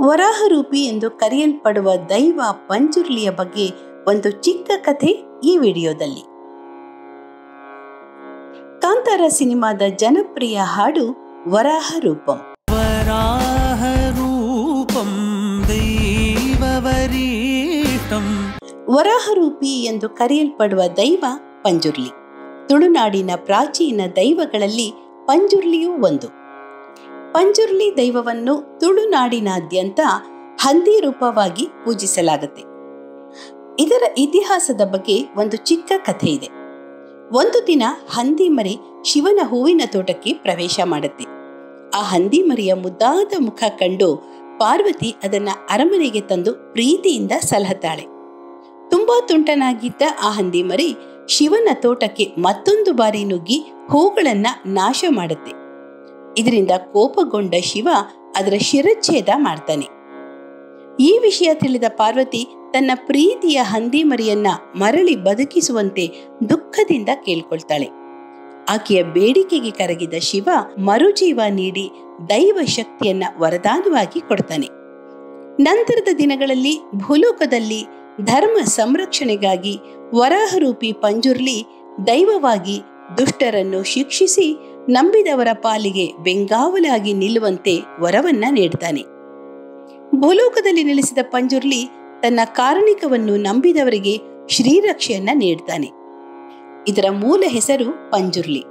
ವರಾಹರೂಪಿ ಎಂದು ಕರೆಯಲ್ಪಡುವ ದೈವ ಪಂಜುರ್ಲಿಯ ಬಗ್ಗೆ ಒಂದು ಚಿಕ್ಕ ಕಥೆ ಈ ವಿಡಿಯೋದಲ್ಲಿ. ಕಾಂತಾರ ಸಿನಿಮಾದ ಜನಪ್ರಿಯ ಹಾಡು ವರಾಹರೂಪಂ. ವರಾಹರೂಪಿ ಎಂದು ಕರೆಯಲ್ಪಡುವ ದೈವ ಪಂಜುರ್ಲಿ. ತುಳುನಾಡಿನ ಪ್ರಾಚೀನ ದೈವಗಳಲ್ಲಿ ಪಂಜುರ್ಲಿಯೂ ಒಂದು. ಪಂಜುರ್ಲಿ ದೈವವನ್ನು ತುಳುನಾಡಿನಾದ್ಯಂತ ಹಂದಿ ರೂಪವಾಗಿ ಪೂಜಿಸಲಾಗುತ್ತೆ. ಇದರ ಇತಿಹಾಸದ ಬಗ್ಗೆ ಒಂದು ಚಿಕ್ಕ ಕಥೆ ಇದೆ. ಒಂದು ದಿನ ಹಂದಿ ಮರಿ ಶಿವನ ಹೂವಿನ ತೋಟಕ್ಕೆ ಪ್ರವೇಶ ಮಾಡುತ್ತೆ. ಆ ಹಂದಿ ಮರಿಯ ಮುದ್ದಾದ ಮುಖ ಕಂಡು ಪಾರ್ವತಿ ಅದನ್ನ ಅರಮನೆಗೆ ತಂದು ಪ್ರೀತಿಯಿಂದ ಸಲಹುತ್ತಾಳೆ. ತುಂಬಾ ತುಂಟನಾಗಿದ್ದ ಆ ಹಂದಿ ಮರಿ ಶಿವನ ತೋಟಕ್ಕೆ ಮತ್ತೊಂದು ಬಾರಿ ನುಗ್ಗಿ ಹೂಗಳನ್ನ ನಾಶ ಮಾಡುತ್ತೆ. ಇದರಿಂದ ಕೋಪಗೊಂಡ ಶಿವ ಅದರ ಶಿರಚ್ಛೇದ ಮಾಡ್ತಾನೆ. ಈ ವಿಷಯ ತಿಳಿದ ಪಾರ್ವತಿ ತನ್ನ ಪ್ರೀತಿಯ ಹಂದಿ ಮರಿಯನ್ನ ಮರಳಿ ಬದುಕಿಸುವಂತೆ ದುಃಖದಿಂದ ಕೇಳ್ಕೊಳ್ತಾಳೆ. ಆಕೆಯ ಬೇಡಿಕೆಗೆ ಕರಗಿದ ಶಿವ ಮರುಜೀವ ನೀಡಿ ದೈವ ಶಕ್ತಿಯನ್ನ ವರದಾನವಾಗಿ ಕೊಡ್ತಾನೆ. ನಂತರದ ದಿನಗಳಲ್ಲಿ ಭೂಲೋಕದಲ್ಲಿ ಧರ್ಮ ಸಂರಕ್ಷಣೆಗಾಗಿ ವರಾಹರೂಪಿ ಪಂಜುರ್ಲಿ ದೈವವಾಗಿ ದುಷ್ಟರನ್ನು ಶಿಕ್ಷಿಸಿ ನಂಬಿದವರ ಪಾಲಿಗೆ ಬೆಂಗಾವಲಾಗಿ ನಿಲ್ಲುವಂತೆ ವರವನ್ನ ನೀಡ್ತಾನೆ. ಭೂಲೋಕದಲ್ಲಿ ನೆಲೆಸಿದ ಪಂಜುರ್ಲಿ ತನ್ನ ಕಾರಣಿಕವನ್ನು ನಂಬಿದವರಿಗೆ ಶ್ರೀರಕ್ಷೆಯನ್ನ ನೀಡ್ತಾನೆ. ಇದರ ಮೂಲ ಹೆಸರು ಪಂಜುರ್ಲಿ.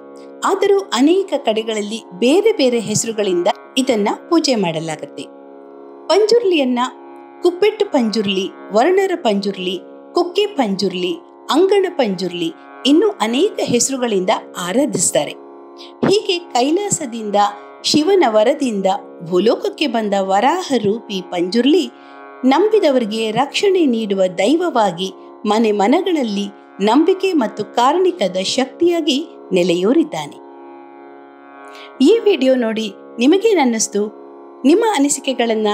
ಆದರೂ ಅನೇಕ ಕಡೆಗಳಲ್ಲಿ ಬೇರೆ ಬೇರೆ ಹೆಸರುಗಳಿಂದ ಇದನ್ನ ಪೂಜೆ ಮಾಡಲಾಗುತ್ತೆ. ಪಂಜುರ್ಲಿಯನ್ನ ಕುಪ್ಪೆಟ್ಟು ಪಂಜುರ್ಲಿ, ವರ್ಣರ ಪಂಜುರ್ಲಿ, ಕುಕ್ಕೆ ಪಂಜುರ್ಲಿ, ಅಂಗಣ ಪಂಜುರ್ಲಿ ಇನ್ನೂ ಅನೇಕ ಹೆಸರುಗಳಿಂದ ಆರಾಧಿಸ್ತಾರೆ. ಹೀಗೆ ಕೈಲಾಸದಿಂದ ಶಿವನ ವರದಿಂದ ಭೂಲೋಕಕ್ಕೆ ಬಂದ ವರಾಹ ರೂಪಿ ಪಂಜುರ್ಲಿ ನಂಬಿದವರಿಗೆ ರಕ್ಷಣೆ ನೀಡುವ ದೈವವಾಗಿ ಮನೆ ಮನಗಳಲ್ಲಿ ನಂಬಿಕೆ ಮತ್ತು ಕಾರಣಿಕದ ಶಕ್ತಿಯಾಗಿ ನೆಲೆಯೂರಿದ್ದಾನೆ. ಈ ವಿಡಿಯೋ ನೋಡಿ ನಿಮಗೇನನ್ನಿಸ್ತು? ನಿಮ್ಮ ಅನಿಸಿಕೆಗಳನ್ನ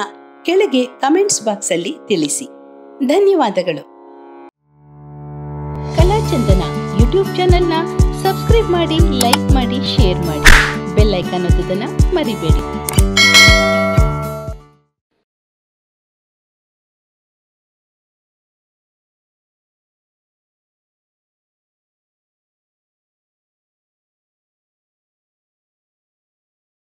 ಕೆಳಗೆ ಕಮೆಂಟ್ಸ್ ಬಾಕ್ಸ್ ಅಲ್ಲಿ ತಿಳಿಸಿ. ಧನ್ಯವಾದಗಳು. ಕಲಾಚಂದನ ಯೂಟ್ಯೂಬ್ ಚಾನೆಲ್ನ ಸಬ್ಸ್ಕ್ರೈಬ್ ಮಾಡಿ, ಲೈಕ್ ಮಾಡಿ, ಶೇರ್ ಮಾಡಿ. ಬೆಲ್ ಐಕಾನ್ ಒತ್ತೋದನ್ನ ಮರಿಬೇಡಿ.